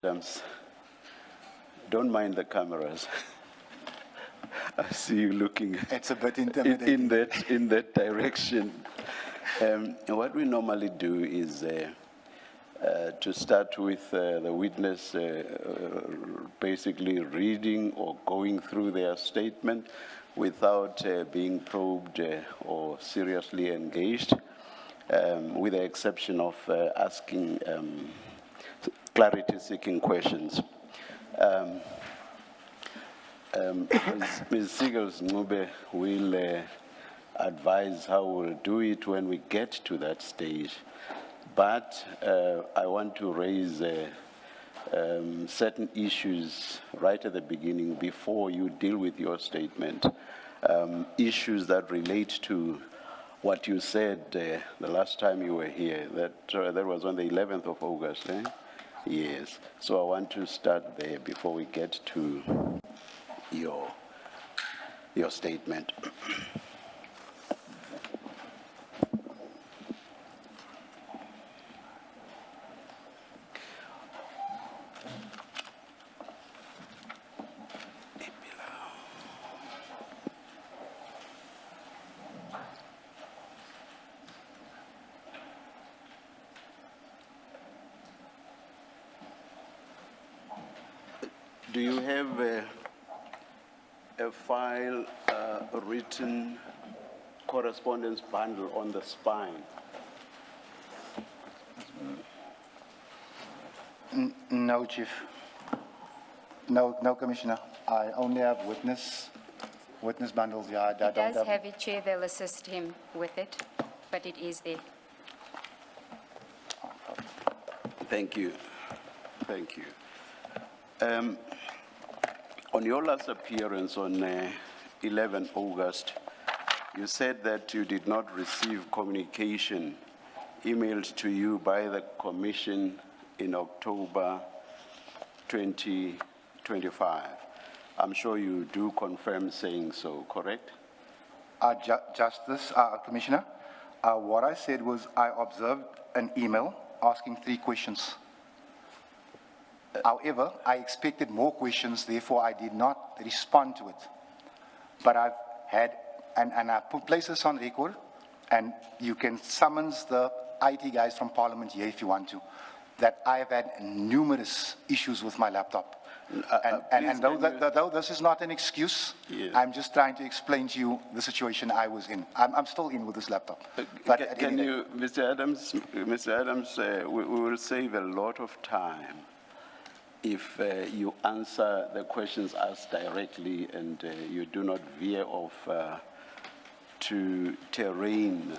Adams, don't mind the cameras. I see you looking It's a bit intimidating. in that direction. What we normally do is to start with the witness basically reading or going through their statement without being probed or seriously engaged, with the exception of asking clarity-seeking questions. Ms. Sigels-Ncube will advise how we'll do it when we get to that stage. But I want to raise certain issues right at the beginning before you deal with your statement. Issues that relate to what you said the last time you were here. That was on the 11th of August, eh? Yes. So I want to start there before we get to your statement. Do you have a file, a written correspondence bundle on the spine? No, Chief. No, Commissioner. I only have witness bundles. Yeah, He does have it, Chair. They'll assist him with it, but it is there. Thank you. Thank you. On your last appearance on 11 August, you said that you did not receive communication emailed to you by the Commission in October 2025. I'm sure you do confirm saying so, correct? Justice, Commissioner, what I said was I observed an email asking 3 questions. However, I expected more questions, therefore I did not respond to it. But I've had, and I put places on record, and you can summons the IT guys from Parliament here if you want to, that I've had numerous issues with my laptop. And though this is not an excuse, yes, I'm just trying to explain to you the situation I was in. I'm still in with this laptop. But can you, Mr. Adams, we will save a lot of time if you answer the questions asked directly and you do not veer off to terrain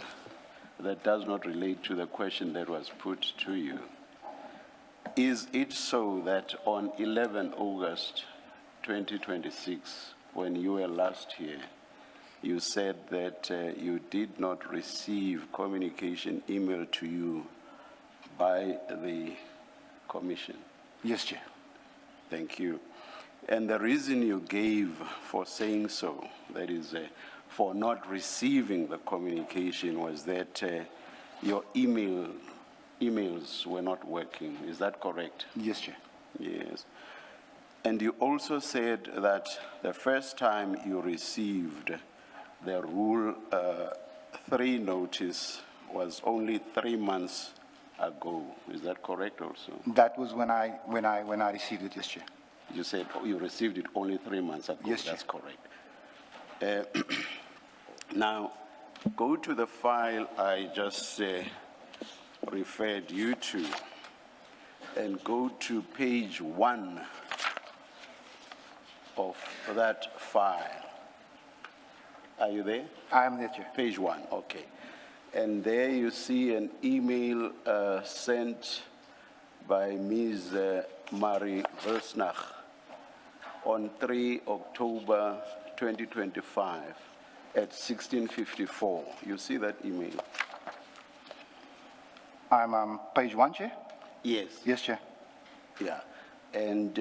that does not relate to the question that was put to you. Is it so that on 11 August 2026, when you were last here, you said that you did not receive communication emailed to you by the Commission? Yes, Chair. Thank you. And the reason you gave for saying so, that is for not receiving the communication, was that your emails were not working. Is that correct? Yes, Chair. Yes. And you also said that the first time you received the Rule 3 notice was only 3 months ago. Is that correct also? That was when I received it, yes, Chair. You said you received it only 3 months ago. Yes, Chair. That's correct. Now, go to the file I just referred you to and go to page 1 of that file. Are you there? I am there, Chair. Page 1, okay. And there you see an email sent by Ms. Marie Versnach on 3 October 2025 at 16:54. You see that email? I'm on page 1, Chair? Yes. Yes, Chair. Yeah. And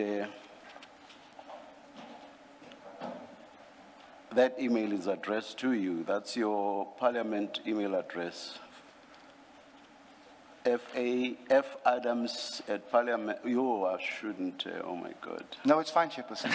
that email is addressed to you. That's your Parliament email address. F. Adams at Parliament. I shouldn't. Oh my God. No, it's fine, Chairperson.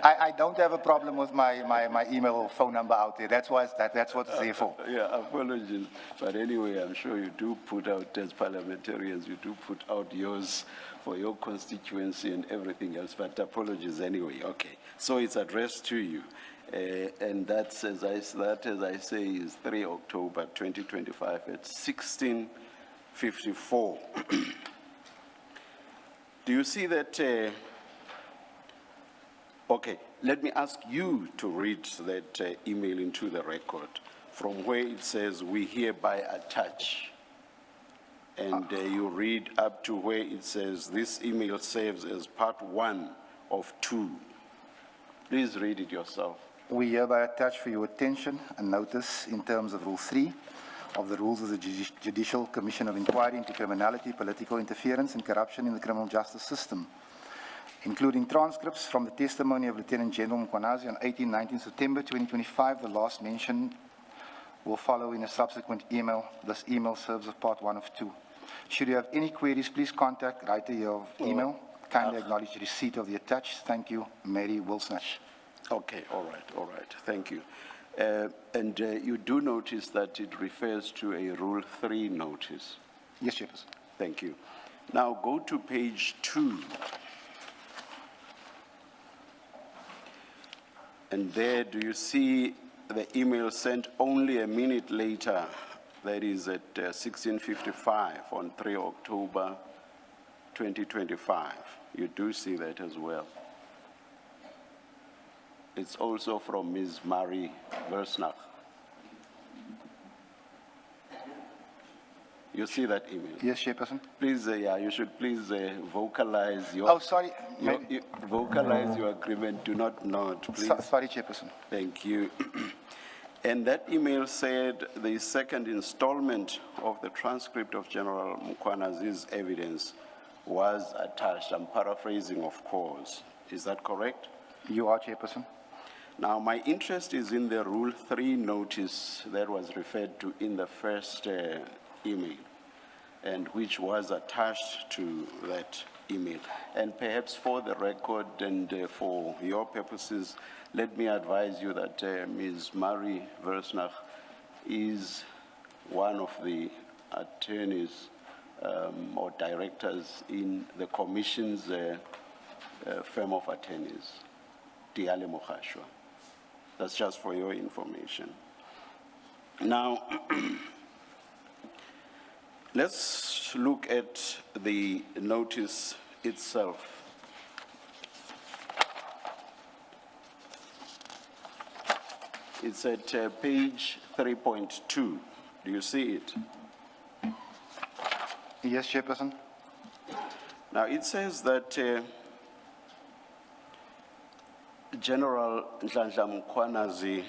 I don't have a problem with my email or phone number out there. That's what it's there for. Yeah, apologies. But anyway, I'm sure you do put out, as parliamentarians, you do put out yours for your constituency and everything else. But apologies anyway. Okay. So it's addressed to you. And that's, as I say, is 3 October 2025 at 16:54. Do you see that? Okay, let me ask you to read that email into the record from where it says, "We hereby attach." And you read up to where it says, "This email serves as part 1 of 2. Please read it yourself. We hereby attach for your attention a notice in terms of Rule 3 of the Rules of the Judicial Commission of Inquiry into Criminality, Political Interference and Corruption in the Criminal Justice System, including transcripts from the testimony of Lieutenant General Mkhwanazi on 18-19 September 2025. The last mention will follow in a subsequent email. This email serves as part 1 of 2. Should you have any queries, please contact writer of email. Kindly acknowledge receipt of the attached. Thank you, Mary Wilsnash. Okay, all right, thank you. And you do notice that it refers to a Rule 3 notice. Yes, Chairperson. Thank you. Now go to page 2. And there, do you see the email sent only a minute later? That is at 16:55 on 3 October 2025. You do see that as well. It's also from Ms. Marie Versnach. You see that email? Yes, Chairperson. Please, you should please vocalize your. Oh, sorry. Vocalize your agreement. Do not nod, please. Sorry, Chairperson. Thank you. And that email said the second installment of the transcript of General Mkhwanazi's evidence was attached. I'm paraphrasing, of course. Is that correct? You are, Chairperson. Now, my interest is in the Rule 3 notice that was referred to in the first email, and which was attached to that email. And perhaps for the record and for your purposes, let me advise you that Ms. Marie Versnach is one of the attorneys or directors in the Commission's firm of attorneys, Diale Mokhashwa. That's just for your information. Now, let's look at the notice itself. It's at page 3.2. Do you see it? Yes, Chairperson. Now, it says that General Nhlanhla Mkhwanazi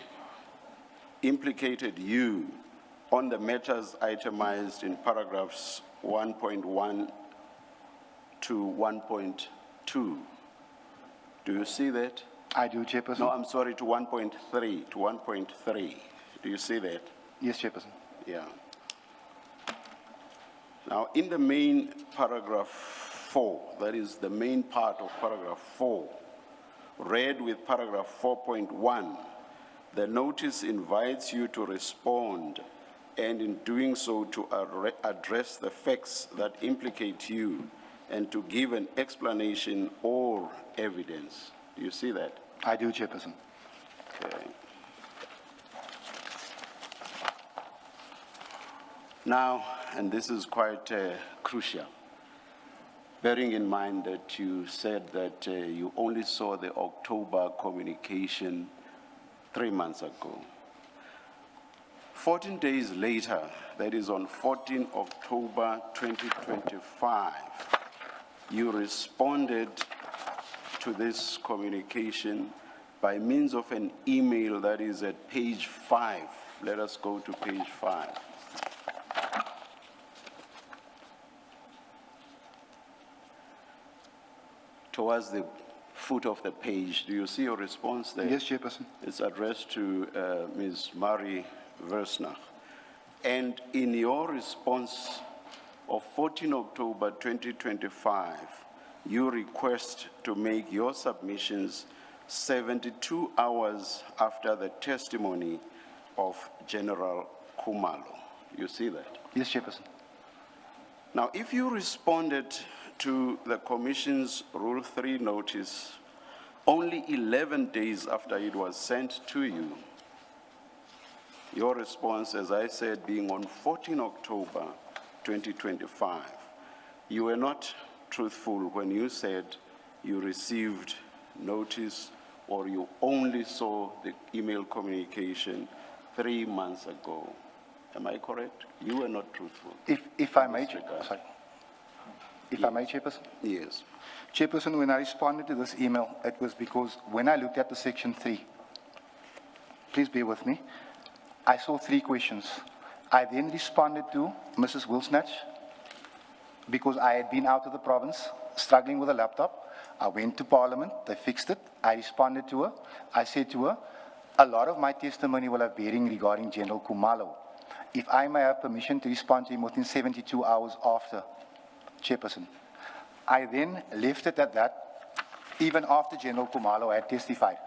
implicated you on the matters itemized in paragraphs 1.1 to 1.2. Do you see that? I do, Chairperson. No, I'm sorry, to 1.3, to 1.3. Do you see that? Yes, Chairperson. Yeah. Now, in the main paragraph 4, that is the main part of paragraph 4, read with paragraph 4.1, the notice invites you to respond, and in doing so to address the facts that implicate you and to give an explanation or evidence. Do you see that? I do, Chairperson. Okay. Now, and this is quite crucial, bearing in mind that you said that you only saw the October communication 3 months ago. 14 days later, that is on 14 October 2025, you responded to this communication by means of an email that is at page 5. Let us go to page 5. Towards the foot of the page, do you see your response there? Yes, Chairperson. It's addressed to Ms. Marie Versnach. And in your response of 14 October 2025, you request to make your submissions 72 hours after the testimony of General Khumalo. You see that? Yes, Chairperson. Now, if you responded to the Commission's Rule 3 notice only 11 days after it was sent to you, your response, as I said, being on 14 October 2025, you were not truthful when you said you received notice or you only saw the email communication 3 months ago. Am I correct? You were not truthful. If I may, sorry. If I may, Chairperson? Yes. Chairperson, when I responded to this email, it was because when I looked at the section 3, please bear with me, I saw 3 questions. I then responded to Mrs. Wilsnatch because I had been out of the province, struggling with a laptop. I went to Parliament, they fixed it. I responded to her. I said to her, a lot of my testimony will have bearing regarding General Khumalo. If I may have permission to respond to him within 72 hours after, Chairperson. I then left it at that, even after General Khumalo had testified.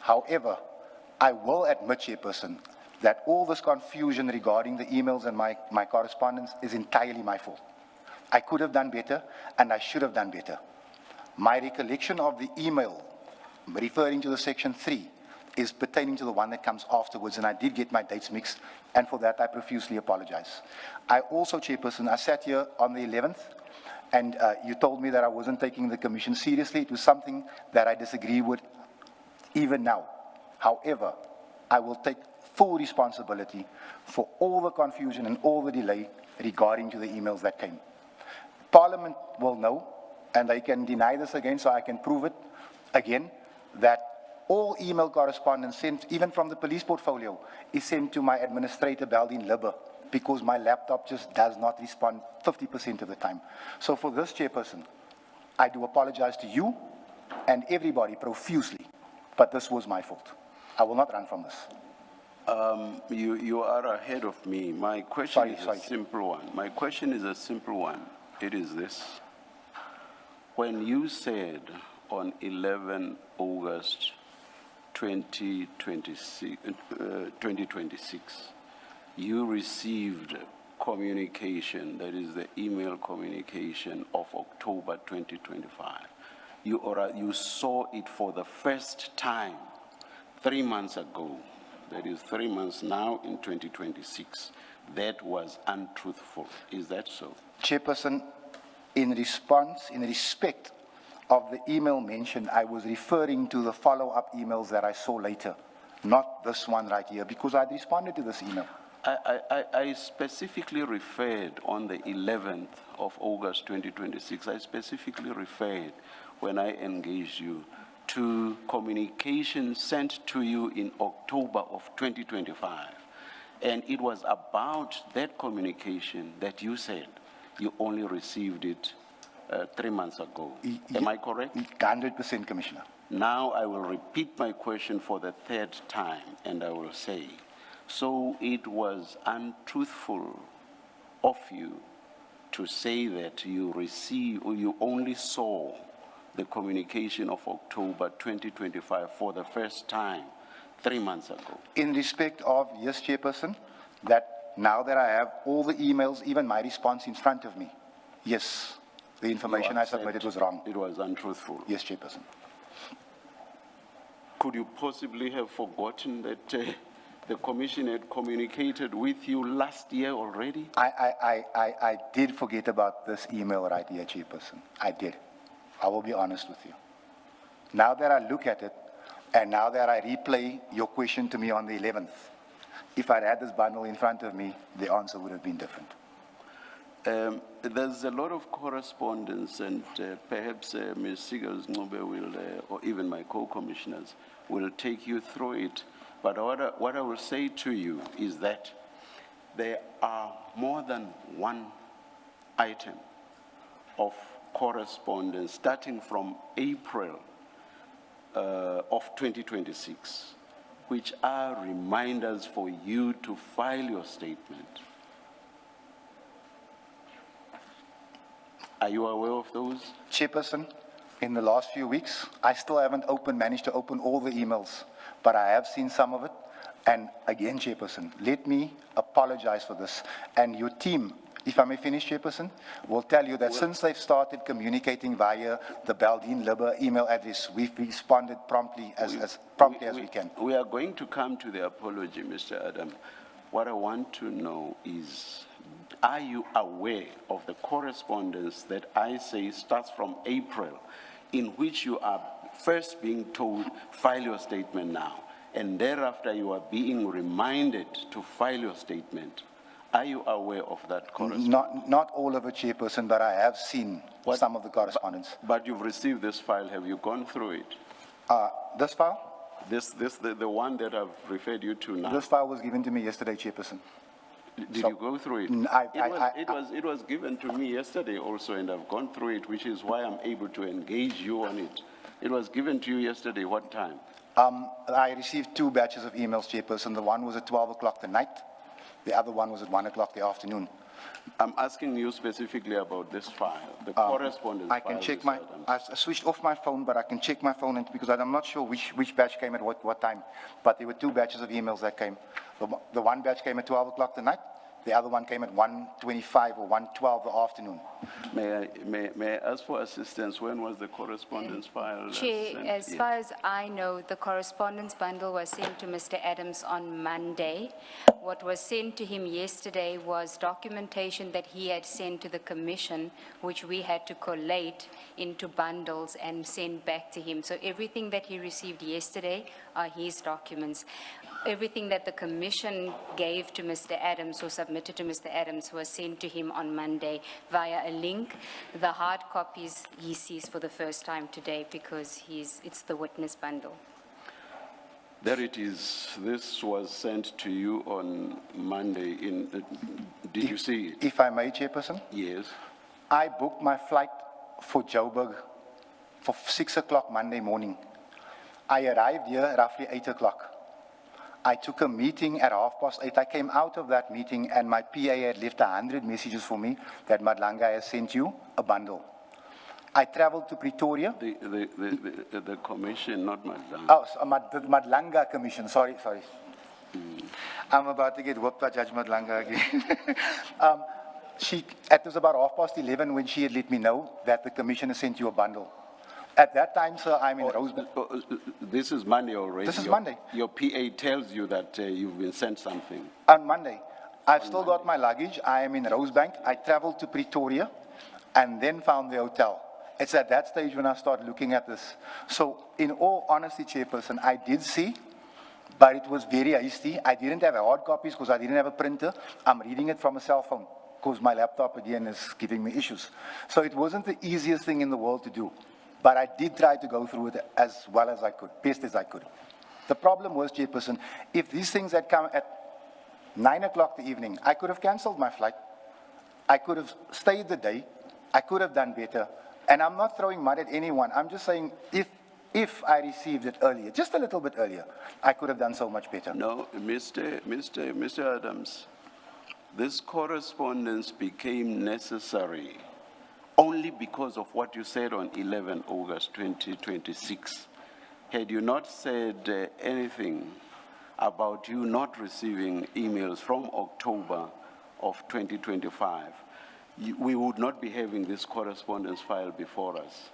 However, I will admit, Chairperson, that all this confusion regarding the emails and my correspondence is entirely my fault. I could have done better, and I should have done better. My recollection of the email referring to the section 3 is pertaining to the one that comes afterwards, and I did get my dates mixed, and for that I profusely apologize. I also, Chairperson, I sat here on the 11th, and you told me that I wasn't taking the commission seriously. It was something that I disagree with even now. However, I will take full responsibility for all the confusion and all the delay regarding to the emails that came. Parliament will know, and they can deny this again, so I can prove it again, that all email correspondence sent, even from the police portfolio, is sent to my administrator, Baldine Libber, because my laptop just does not respond 50% of the time. So for this, Chairperson, I do apologize to you and everybody profusely, but this was my fault. I will not run from this. You are ahead of me. My question is a simple one. My question is a simple one. It is this. When you said on 11 August 2026, you received communication, that is the email communication of October 2025. You saw it for the first time 3 months ago. That is 3 months now in 2026. That was untruthful. Is that so? Chairperson, in respect of the email mentioned, I was referring to the follow-up emails that I saw later, not this one right here, because I responded to this email. I specifically referred on the 11th of August 2026, I specifically referred when I engaged you to communication sent to you in October of 2025. And it was about that communication that you said you only received it 3 months ago. Am I correct? 100%, Commissioner. Now I will repeat my question for the 3rd time, and I will say, so it was untruthful of you to say that you received or you only saw the communication of October 2025 for the first time 3 months ago. In respect of, yes, Chairperson, that now that I have all the emails, even my response in front of me, yes, the information I submitted was wrong. It was untruthful. Yes, Chairperson. Could you possibly have forgotten that the Commission had communicated with you last year already? I did forget about this email right here, Chairperson. I did. I will be honest with you. Now that I look at it, and now that I replay your question to me on the 11th, if I had this bundle in front of me, the answer would have been different. There's a lot of correspondence, and perhaps Ms. Sigels-Ncube will, or even my co-commissioners, will take you through it. But what I will say to you is that there are more than one item of correspondence starting from April of 2026, which are reminders for you to file your statement. Are you aware of those? Chairperson, in the last few weeks, I still haven't managed to open all the emails, but I have seen some of it. And again, Chairperson, let me apologize for this. And your team, if I may finish, Chairperson, will tell you that since they've started communicating via the Baldine Libber email address, we've responded promptly as promptly as we can. We are going to come to the apology, Mr. Adam. What I want to know is, are you aware of the correspondence that I say starts from April, in which you are first being told, file your statement now, and thereafter you are being reminded to file your statement? Are you aware of that correspondence? Not all of it, Chairperson, but I have seen some of the correspondence. But you've received this file. Have you gone through it? This file? The one that I've referred you to now. This file was given to me yesterday, Chairperson. Did you go through it? It was given to me yesterday also, and I've gone through it, which is why I'm able to engage you on it. It was given to you yesterday. What time? I received 2 batches of emails, Chairperson. The one was at 12 o'clock the night. The other one was at 1 o'clock the afternoon. I'm asking you specifically about this file, the correspondence I can check my, I switched off my phone, but I can check my phone because I'm not sure which batch came at what time. But there were 2 batches of emails that came. The one batch came at 12 o'clock the night. The other one came at 1:25 or 1:12 the afternoon. May I ask for assistance? When was the correspondence file Chair, sent? as far as I know, the correspondence bundle was sent to Mr. Adams on Monday. What was sent to him yesterday was documentation that he had sent to the commission, which we had to collate into bundles and send back to him. So everything that he received yesterday are his documents. Everything that the commission gave to Mr. Adams or submitted to Mr. Adams was sent to him on Monday via a link. The hard copies he sees for the first time today because it's the witness bundle. There it is. This was sent to you on Monday. Did you see it? If I may, Chairperson? Yes. I booked my flight for Joburg for 6 o'clock Monday morning. I arrived here roughly 8 o'clock. I took a meeting at 8:30. I came out of that meeting and my PA had left 100 messages for me that Madlanga has sent you a bundle. I traveled to Pretoria. The commission, not Madlanga. Oh, so the Madlanga Commission, sorry. I'm about to get whooped by Judge Madlanga again. It was about 11:30 when she had let me know that the commission has sent you a bundle. At that time, sir, I'm in Rosebank. This is Monday already. This is Monday. Your PA tells you that you've been sent something. On Monday. I've still got my luggage. I am in Rosebank. I traveled to Pretoria and then found the hotel. It's at that stage when I started looking at this. So, in all honesty, Chairperson, I did see, but it was very hasty. I didn't have hard copies because I didn't have a printer. I'm reading it from a cell phone because my laptop, again, is giving me issues. So, it wasn't the easiest thing in the world to do. But I did try to go through it as well as I could, best as I could. The problem was, Chairperson, if these things had come at 9 o'clock the evening, I could have cancelled my flight. I could have stayed the day. I could have done better. And I'm not throwing mud at anyone. I'm just saying if I received it earlier, just a little bit earlier, I could have done so much better. No, Mr. Adams, this correspondence became necessary only because of what you said on 11 August 2026. Had you not said anything about you not receiving emails from October of 2025, we would not be having this correspondence file before us.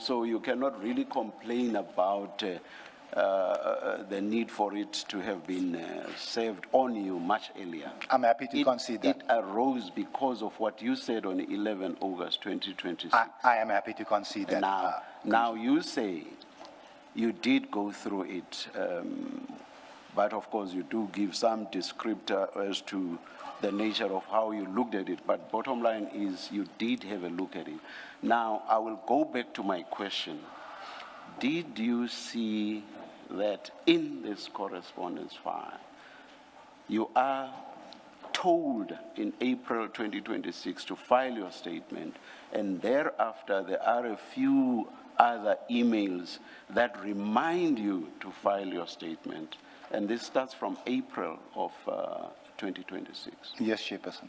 So you cannot really complain about the need for it to have been served on you much earlier. I'm happy to concede that. It arose because of what you said on 11 August 2026. I am happy to concede that. Now you say you did go through it, but of course you do give some descriptor as to the nature of how you looked at it, but bottom line is you did have a look at it. Now, I will go back to my question. Did you see that in this correspondence file, you are told in April 2026 to file your statement, and thereafter there are a few other emails that remind you to file your statement, and this starts from April of 2026. Yes, Chairperson.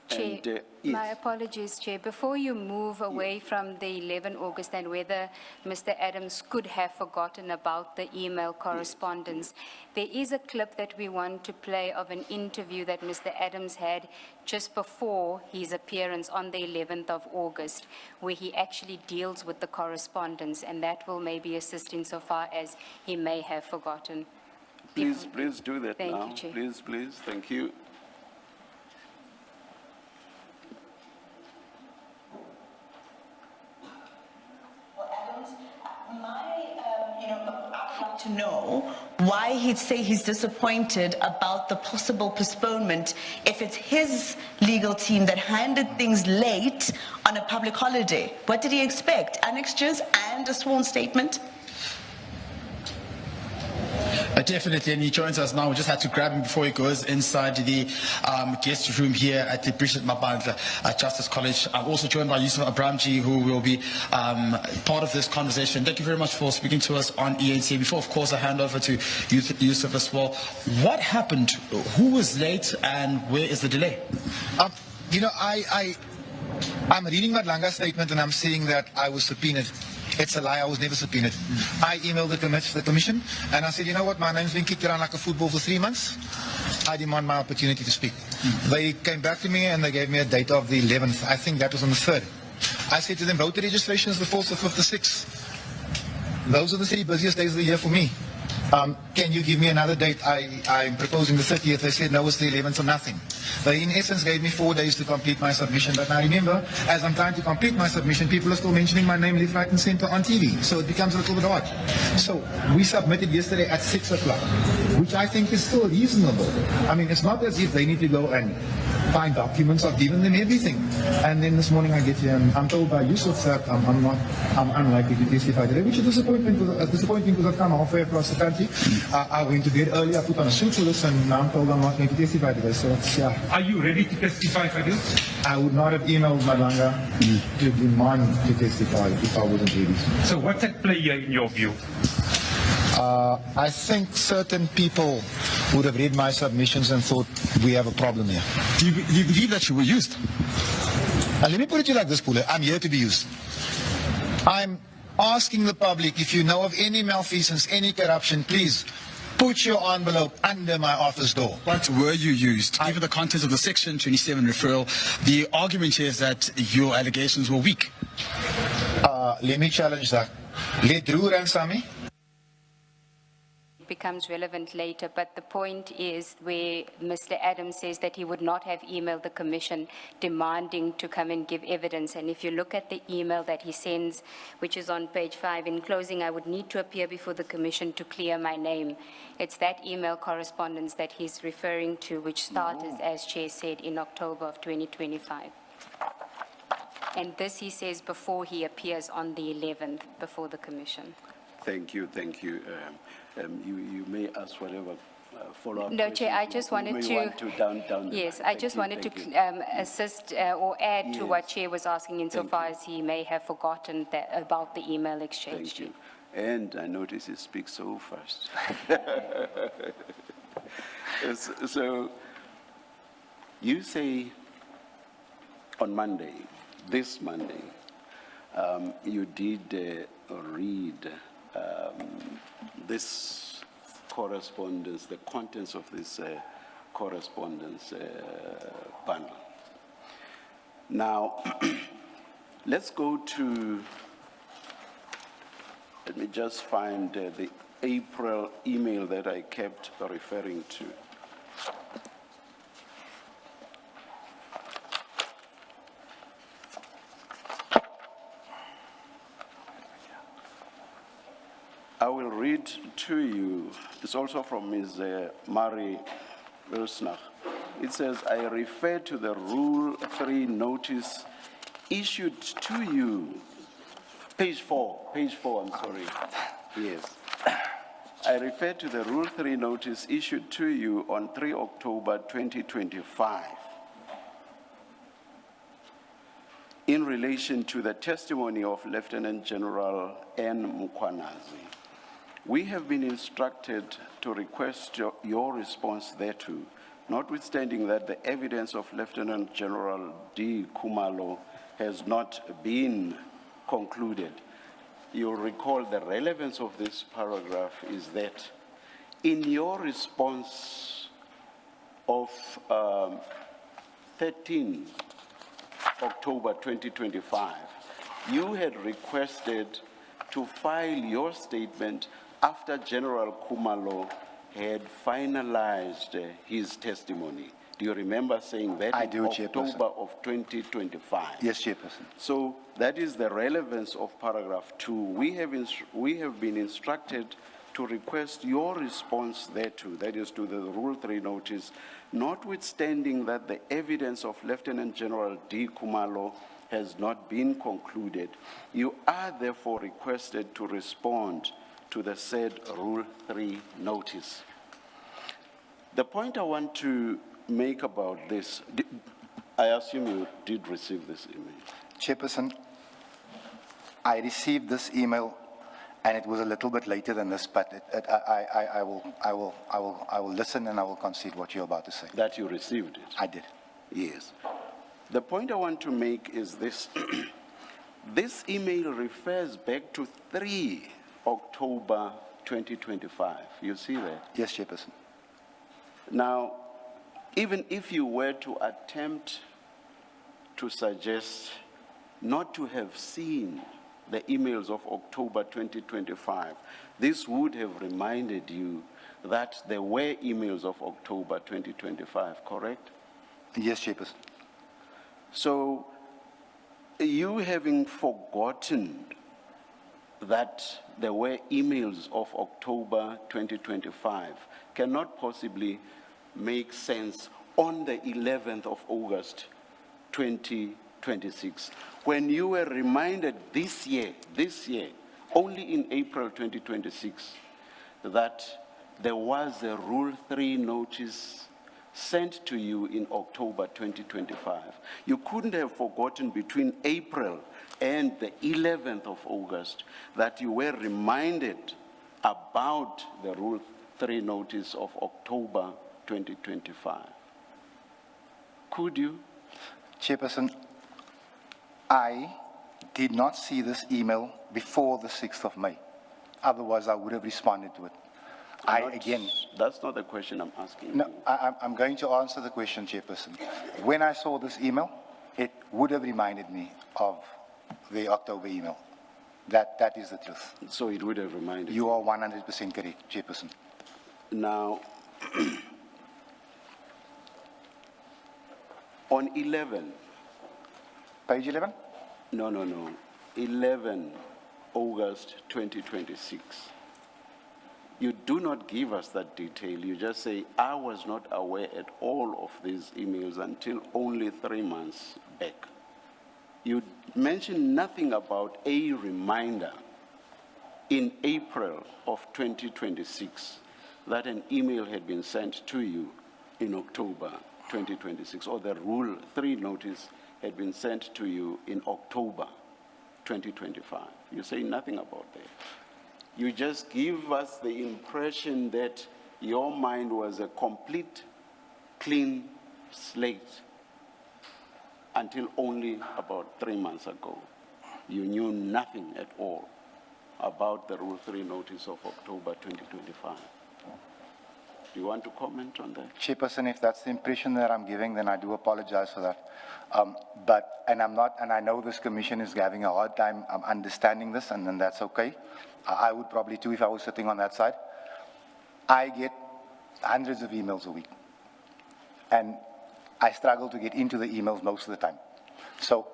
Chair, And, my yes. apologies, Chair. Before you move away from the 11 August and whether Mr. Adams could have forgotten about the email correspondence, there is a clip that we want to play of an interview that Mr. Adams had just before his appearance on the 11th of August, where he actually deals with the correspondence, and that will maybe assist insofar as he may have forgotten. Please do that Thank now. you, Chair. Please, thank you. To know why he'd say he's disappointed about the possible postponement if it's his legal team that handed things late on a public holiday. What did he expect? Annexures and a sworn statement? Definitely, and he joins us now. We just had to grab him before he goes inside the guest room here at the Madlanga Justice College. I'm also joined by Yusuf Abramji, who will be part of this conversation. Thank you very much for speaking to us on ENC. Before, of course, I hand over to Yusuf as well. What happened? Who was late, and where is the delay? I'm reading Madlanga's statement and I'm saying that I was subpoenaed. It's a lie, I was never subpoenaed. I emailed the commission and I said, you know what, my name's been kicked around like a football for 3 months. I demand my opportunity to speak. They came back to me and they gave me a date of the 11th. I think that was on the 3rd. I said to them, voter registration is the 4th, the 5th, the 6th. Those are the 3 busiest days of the year for me. Can you give me another date? I'm proposing the 30th. They said, no, it's the 11th or nothing. They, in essence, gave me 4 days to complete my submission. But now remember, as I'm trying to complete my submission, people are still mentioning my name left, right, and center on TV. So it becomes a little bit odd. So we submitted yesterday at 6 o'clock, which I think is still reasonable. I mean, it's not as if they need to go and find documents. I've given them everything. And then this morning I get here and I'm told by Yusuf that I'm unlikely to testify today, which is disappointing because I've come halfway across the country. I went to bed early, I put on a suit for this, and now I'm told I'm not going to testify today. So it's, yeah. Are you ready to testify, Fadiel? I would not have emailed Madlanga to demand to testify if I wasn't ready. So what's at play here in your view? I think certain people would have read my submissions and thought we have a problem here. Do you believe that you were used? Let me put it to you like this, Pule. I'm here to be used. I'm asking the public, if you know of any malfeasance, any corruption, please put your envelope under my office door. What were you used? Given the contents of the Section 27 referral, the argument here is that your allegations were weak. Let me challenge that. Let Drew ransom me. Becomes relevant later, but the point is where Mr. Adams says that he would not have emailed the commission demanding to come and give evidence. And if you look at the email that he sends, which is on page 5, in closing, I would need to appear before the commission to clear my name. It's that email correspondence that he's referring to, which started, as Chair said, in October of 2025. And this, he says, before he appears on the 11th before the commission. Thank you. You may ask whatever follow-up. No, Chair, I just wanted you to. may want to down the Yes, line. I just wanted to assist or add to what Chair was asking insofar as he may have forgotten that, about the email exchange. Thank you. And I notice he speaks so fast. So you say on Monday, this Monday, you did read this correspondence, the contents of this correspondence bundle. Now, let's go to, let me just find the April email that I kept referring to. I will read to you. It's also from Ms. Mari Wilsnach. It says, I refer to the Rule 3 notice issued to you. Page 4, I'm sorry. Yes. I refer to the Rule 3 notice issued to you on 3 October 2025 in relation to the testimony of Lieutenant General N. Mukwanazi. We have been instructed to request your response thereto notwithstanding that the evidence of Lieutenant General D. Kumalo has not been concluded, you'll recall the relevance of this paragraph is that in your response of 13 October 2025, you had requested to file your statement after General Kumalo had finalized his testimony. Do you remember saying that I in do, Chairperson. October of 2025? Yes, Chairperson. So that is the relevance of paragraph 2. We have been instructed to request your response thereto, that is to the Rule 3 notice, notwithstanding that the evidence of Lieutenant General D. Kumalo has not been concluded. You are therefore requested to respond to the said Rule 3 notice. The point I want to make about this, I assume you did receive this email. Chairperson, I received this email, and it was a little bit later than this, but I will listen and I will concede what you're about to say. That you received it? I did. Yes. The point I want to make is this. This email refers back to 3 October 2025. You see that? Yes, Chairperson. Now, even if you were to attempt to suggest not to have seen the emails of October 2025, this would have reminded you that there were emails of October 2025, correct? Yes, Chairperson. So, you having forgotten that there were emails of October 2025 cannot possibly make sense on the 11th of August 2026, when you were reminded this year, only in April 2026, that there was a Rule 3 notice sent to you in October 2025. You couldn't have forgotten between April and the 11th of August that you were reminded about the Rule 3 notice of October 2025. Could you? Chairperson, I did not see this email before the 6th of May. Otherwise, I would have responded to it. That's not the question I'm asking No, you. I'm going to answer the question, Chairperson. When I saw this email, it would have reminded me of the October email. That is the truth. So it would have reminded You are 100% correct, Chairperson. Now, on 11, Page 11? no, 11 August 2026, you do not give us that detail. You just say, I was not aware at all of these emails until only 3 months back. You mention nothing about a reminder in April of 2026 that an email had been sent to you in October 2026, or the Rule 3 notice had been sent to you in October 2025. You say nothing about that. You just give us the impression that your mind was a complete, clean slate until only about 3 months ago. You knew nothing at all about the Rule 3 notice of October 2025. Do you want to comment on that? Chairperson, if that's the impression that I'm giving, then I do apologize for that. And I know this commission is having a hard time understanding this, and then that's okay. I would probably too if I was sitting on that side. I get hundreds of emails a week, and I struggle to get into the emails most of the time. So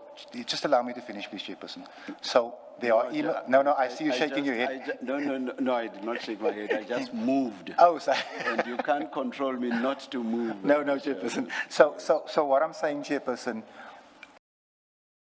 just allow me to finish, please, Chairperson. So there are emails. No, I see you shaking your head. No, I did not shake my head. I just moved. Oh, sorry. And you can't control me not to move. No, Chairperson. So what I'm saying, Chairperson,